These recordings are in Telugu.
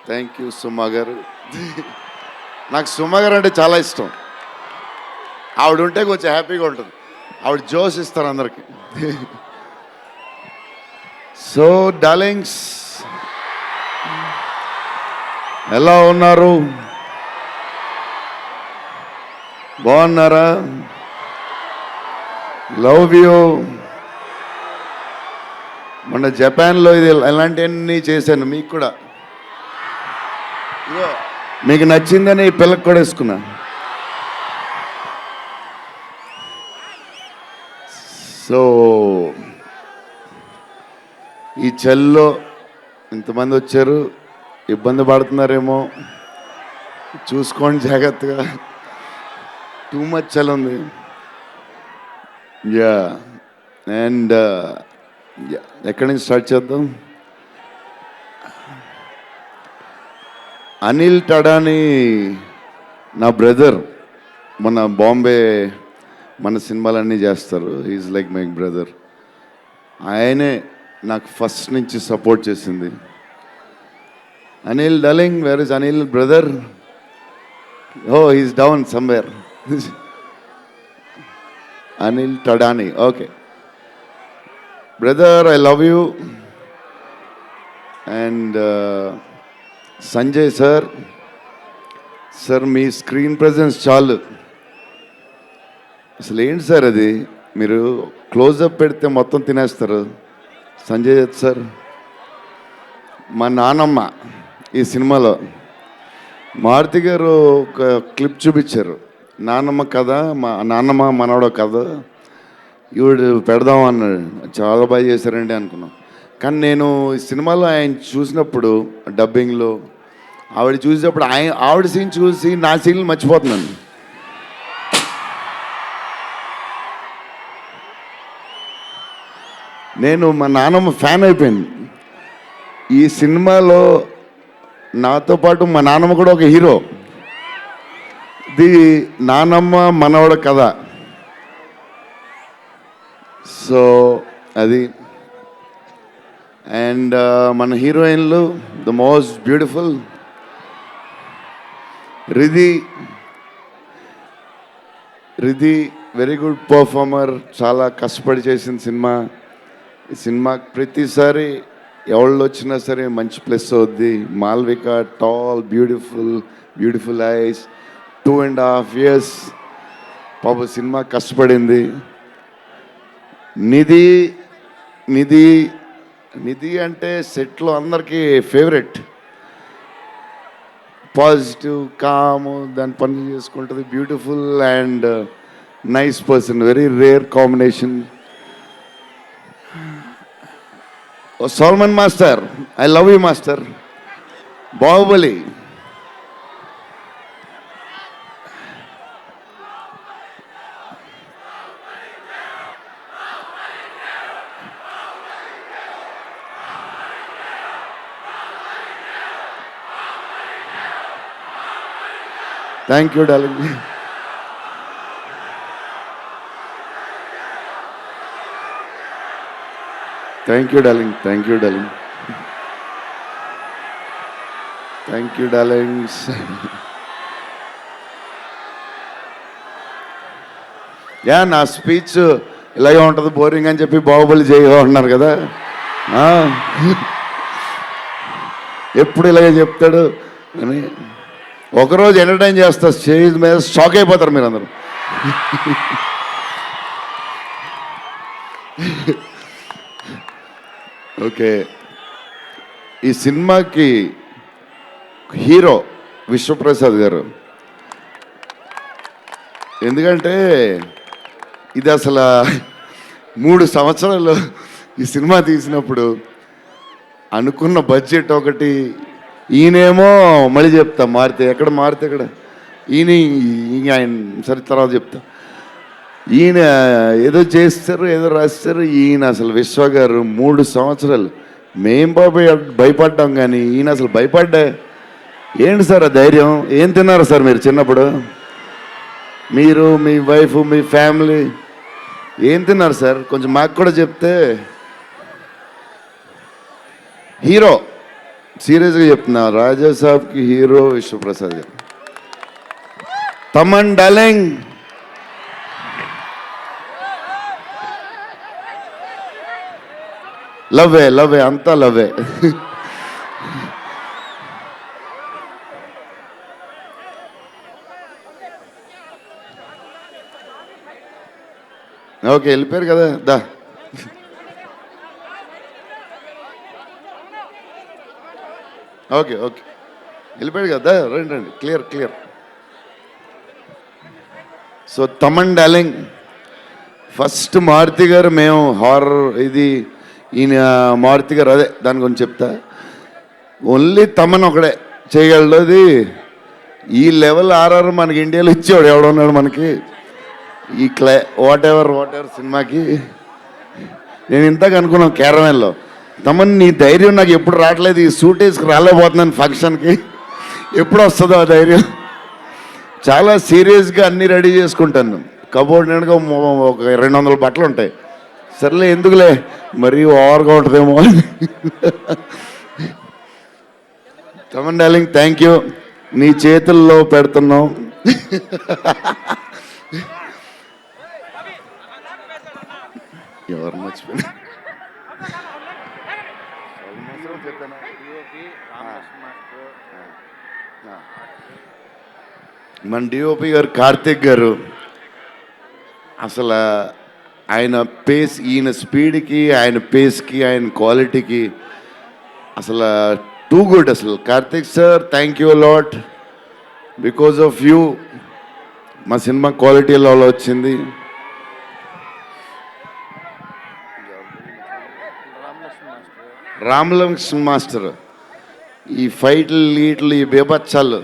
థ్యాంక్ యూ సుమా గారు. నాకు సుమా గారు అంటే చాలా ఇష్టం. ఆవిడ ఉంటే కొంచెం హ్యాపీగా ఉంటుంది. ఆవిడ జోష్ ఇస్తారు అందరికి. సో డార్లింగ్స్, ఎలా ఉన్నారు? బాగున్నారా? Love you. మొన్న జపాన్లో ఇది ఇలాంటివన్నీ చేశాను మీకు కూడా. ఇదిగో మీకు నచ్చిందని ఈ పిల్లకి కూడా వేసుకున్నా. సో ఈ చలిలో ఇంతమంది వచ్చారు, ఇబ్బంది పడుతున్నారేమో, చూసుకోండి జాగ్రత్తగా. టూ మచ్ చలి ఉంది. యా అండ్ ఎక్కడి నుంచి స్టార్ట్ చేద్దాం? అనిల్ టడాని నా బ్రదర్. మన బాంబే మన సినిమాలన్నీ చేస్తారు. Is like my brother. ఆయనే నాకు ఫస్ట్ నుంచి సపోర్ట్ చేసింది. Anil darling, where is Anil brother? Oh is down somewhere. Anil Thadani, okay brother, I love you. And Sanjay sir, sir మీ స్క్రీన్ ప్రెజెన్స్ చాలు. అసలు ఏంటి సార్ అది, మీరు క్లోజప్ పెడితే మొత్తం తినేస్తారు. సంజయ్ దత్ సార్, మా నానమ్మ ఈ సినిమాలో మారుతి గారు ఒక క్లిప్ చూపించారు. నాన్నమ్మ కథ, మా నాన్నమ్మ మనవడో కథ, ఈవిడ పెడదాం అన్నాడు. చాలా బాగా చేశారండి అనుకున్నాం. కానీ నేను ఈ సినిమాలో ఆయన చూసినప్పుడు డబ్బింగ్లో ఆవిడ చూసినప్పుడు ఆవిడ సీన్ చూసి నా సీన్లు మర్చిపోతున్నాను. నేను మా నాన్నమ్మ ఫ్యాన్ అయిపోయాను. ఈ సినిమాలో నాతో పాటు మా నాన్నమ్మ కూడా ఒక హీరో. ఇది నానమ్మ మనవడ కథ. సో అది. అండ్ మన హీరోయిన్లు the most beautiful Riddhi. Very good performer. చాలా కష్టపడి చేసిన సినిమా. ఈ సినిమా ప్రతిసారి ఎవళ్ళు వచ్చినా సరే మంచి ప్లస్ అవుద్ది. Malvika tall, beautiful eyes, 2.5 years పాప సినిమా కష్టపడింది. నిధి అంటే సెట్లో అందరికీ ఫేవరెట్. పాజిటివ్, కామ్, దాని పనులు చేసుకుంటుంది. Beautiful and nice person. Very rare combination. Oh Salman master, I love you master. Baahubali, thank you darling. Thank you darling. Yeah, నా స్పీచ్ ఇలాగే ఉంటుంది బోరింగ్ అని చెప్పి బాహుబలి చేయగా ఉన్నారు కదా. ఎప్పుడు ఇలాగే చెప్తాడు అని ఒకరోజు ఎంటర్టైన్ చేస్తా. స్టేజ్ మీద షాక్ అయిపోతారు మీరు అందరూ. ఓకే, ఈ సినిమాకి హీరో విశ్వప్రసాద్ గారు. ఎందుకంటే ఇది అసలు 3 సంవత్సరాలు ఈ సినిమా తీసినప్పుడు అనుకున్న బడ్జెట్ ఒకటి. ఈయనేమో మళ్ళీ చెప్తా మారితే ఎక్కడ ఈయన ఆయన సరే తర్వాత చెప్తా. ఈయన ఏదో చేస్తారు, ఏదో రాస్తారు. ఈయన అసలు విశ్వ గారు 3 సంవత్సరాలు మేం భయపడ్డాం, కానీ ఈయన అసలు భయపడ్డా. ఏంటి సార్ ఆ ధైర్యం? ఏం తిన్నారు సార్ మీరు చిన్నప్పుడు? మీరు, మీ వైఫ్, మీ ఫ్యామిలీ ఏం తిన్నారు సార్? కొంచెం మాకు కూడా చెప్తే. హీరో సీరియస్గా చెప్తున్నా, రాజా సాబ్కి హీరో విశ్వప్రసాద్ గారు. తమన్ డార్లింగ్, లవ్వే లవ్వే అంతా లవ్వే. ఓకే వెళ్ళిపోయారు కదా, దా. ఓకే ఓకే వెళ్ళిపోయాడు కదా, రండి రండి, clear clear. So Thaman darling, first Maruthi garu మేము హారర్ ఇది ఈయన మారుతి గారు అదే దాని గురించి చెప్తా. ఓన్లీ తమన్ ఒకడే చేయగలడు అది. ఈ లెవెల్ ఆర్ఆర్ మనకి ఇండియాలో ఇచ్చేవాడు ఎవడున్నాడు మనకి ఈ వాట్ ఎవర్ సినిమాకి. నేను ఇంతకు అనుకున్నాను క్యారవెన్లో, తమన్ నీ ధైర్యం నాకు ఎప్పుడు రావట్లేదు, ఈ సూట్ వేసుకు రాలేకపోతున్నాను ఫంక్షన్కి, ఎప్పుడు వస్తుందో ఆ ధైర్యం. చాలా సీరియస్గా అన్నీ రెడీ చేసుకుంటాను. కబోర్డ్ నిండుగా ఒక 200 బట్టలు ఉంటాయి. సర్లే ఎందుకులే మరీ ఓవర్గా ఉంటుందేమో. తమన్ డార్లింగ్ థ్యాంక్ యూ, నీ చేతుల్లో పెడుతున్నాం. ఎవరు మర్చిపోయినా మన డిఓపి గారు కార్తిక్ గారు, అసలు ఆయన పేస్, ఈయన స్పీడ్కి, ఆయన పేస్కి, ఆయన క్వాలిటీకి అసలు టూ గుడ్. అసలు Karthik sir thank you lot, because of you మా సినిమా క్వాలిటీలో వచ్చింది. రామలక్ష్మణ్ మాస్టర్ ఈ ఫైట్లు వీటిలు ఈ బేబచ్చాలు,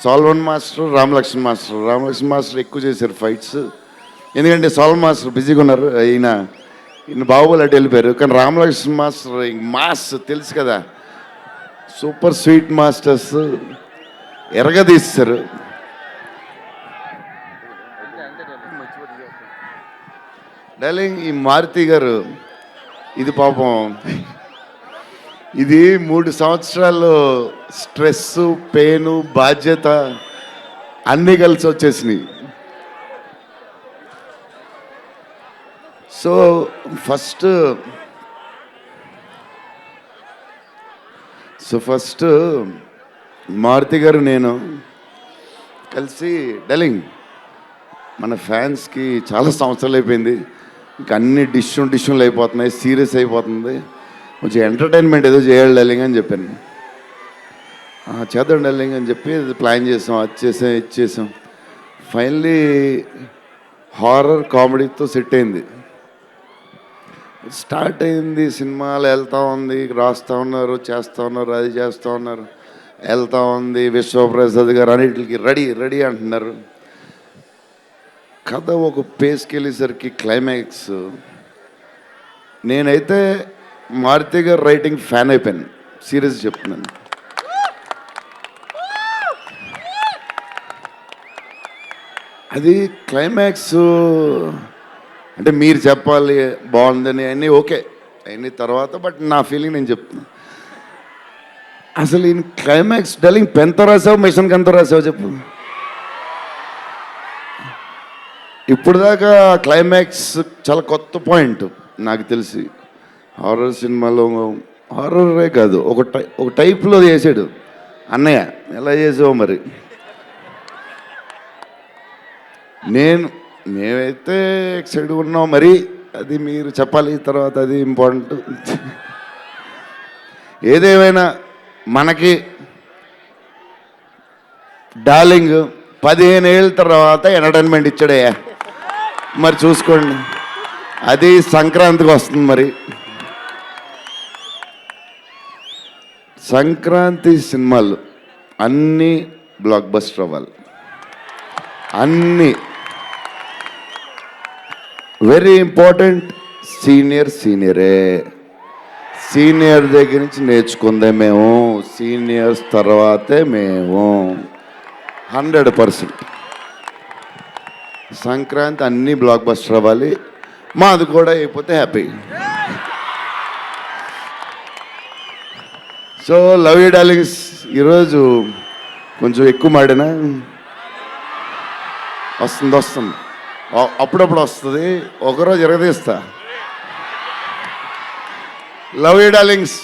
సాల్వన్ మాస్టర్ రామలక్ష్మణ్ మాస్టర్ ఎక్కువ చేశారు ఫైట్స్. ఎందుకంటే సాల్వన్ మాస్టర్ బిజీగా ఉన్నారు, ఈయన బాహుబలి అటు వెళ్ళిపోయారు. కానీ రామలక్ష్మణ్ మాస్టర్ మాస్ తెలుసు కదా, సూపర్ స్వీట్ మాస్టర్స్ ఎరగదీస్తారు. డార్లింగ్ ఈ మారుతి గారు ఇది పాపం, ఇది 3 సంవత్సరాలు స్ట్రెస్, పెయిన్, బాధ్యత అన్నీ కలిసి వచ్చేసినాయి. సో ఫస్ట్ మారుతి గారు నేను కలిసి, డార్లింగ్ మన ఫ్యాన్స్కి చాలా సంవత్సరాలు అయిపోయింది, ఇంకా అన్ని డిష్యూలు అయిపోతున్నాయి, సీరియస్ అయిపోతుంది, కొంచెం ఎంటర్టైన్మెంట్ ఏదో చేయాలి డార్లింగ్ అని చెప్పాను. చేద్దాం డార్లింగ్ అని చెప్పి ప్లాన్ చేసాం, అది చేసాం. ఫైనలీ హారర్ కామెడీతో సెట్ అయింది. స్టార్ట్ అయింది, సినిమాలు వెళ్తూ ఉంది, రాస్తూ ఉన్నారు, చేస్తూ ఉన్నారు, అది చేస్తూ ఉన్నారు, వెళ్తూ ఉంది. విశ్వప్రసాద్ గారు అన్నిటికి రెడీ అంటున్నారు. కథ ఒక పేస్కి వెళ్ళేసరికి క్లైమాక్స్, నేనైతే మారుతి గారు రైటింగ్ ఫ్యాన్ అయిపోయాను, సీరియస్ చెప్తున్నాను. అది క్లైమాక్స్ అంటే మీరు చెప్పాలి బాగుందని అన్నీ ఓకే అన్నీ తర్వాత, బట్ నా ఫీలింగ్ నేను చెప్తున్నాను. అసలు ఈ క్లైమాక్స్ డార్లింగ్ పెన్తో రాసావు, మిషన్కి ఎంతో రాసావు చెప్పు. ఇప్పుడు దాకా క్లైమాక్స్ చాలా కొత్త పాయింట్ నాకు తెలిసి. హారర్ సినిమాలో హారరే కాదు, ఒక టైప్లో చేసాడు అన్నయ్య. ఎలా చేసావు మరి? మేమైతే ఎక్సైడ్ ఉన్నాం, మరి అది మీరు చెప్పాలి తర్వాత, అది ఇంపార్టెంట్. ఏదేమైనా మనకి డార్లింగ్ 15 ఏళ్ళ తర్వాత ఎంటర్టైన్మెంట్ ఇచ్చాడయ్యా, మరి చూసుకోండి. అది సంక్రాంతికి వస్తుంది. మరి సంక్రాంతి సినిమాలు అన్నీ బ్లాక్ బస్టర్ అవ్వాలి, అన్నీ. Very important, సీనియరే. సీనియర్ దగ్గర నుంచి నేర్చుకుందే మేము, సీనియర్స్ తర్వాతే మేము. 100% సంక్రాంతి అన్నీ బ్లాక్ బస్టర్ అవ్వాలి. మాది కూడా అయిపోతే happy. So love you darlings ఈరోజు కొంచెం ఎక్కువ మాడినా వస్తుంది అప్పుడప్పుడు వస్తుంది, ఒకరోజు ఎరగదీస్తా. Love you darlings.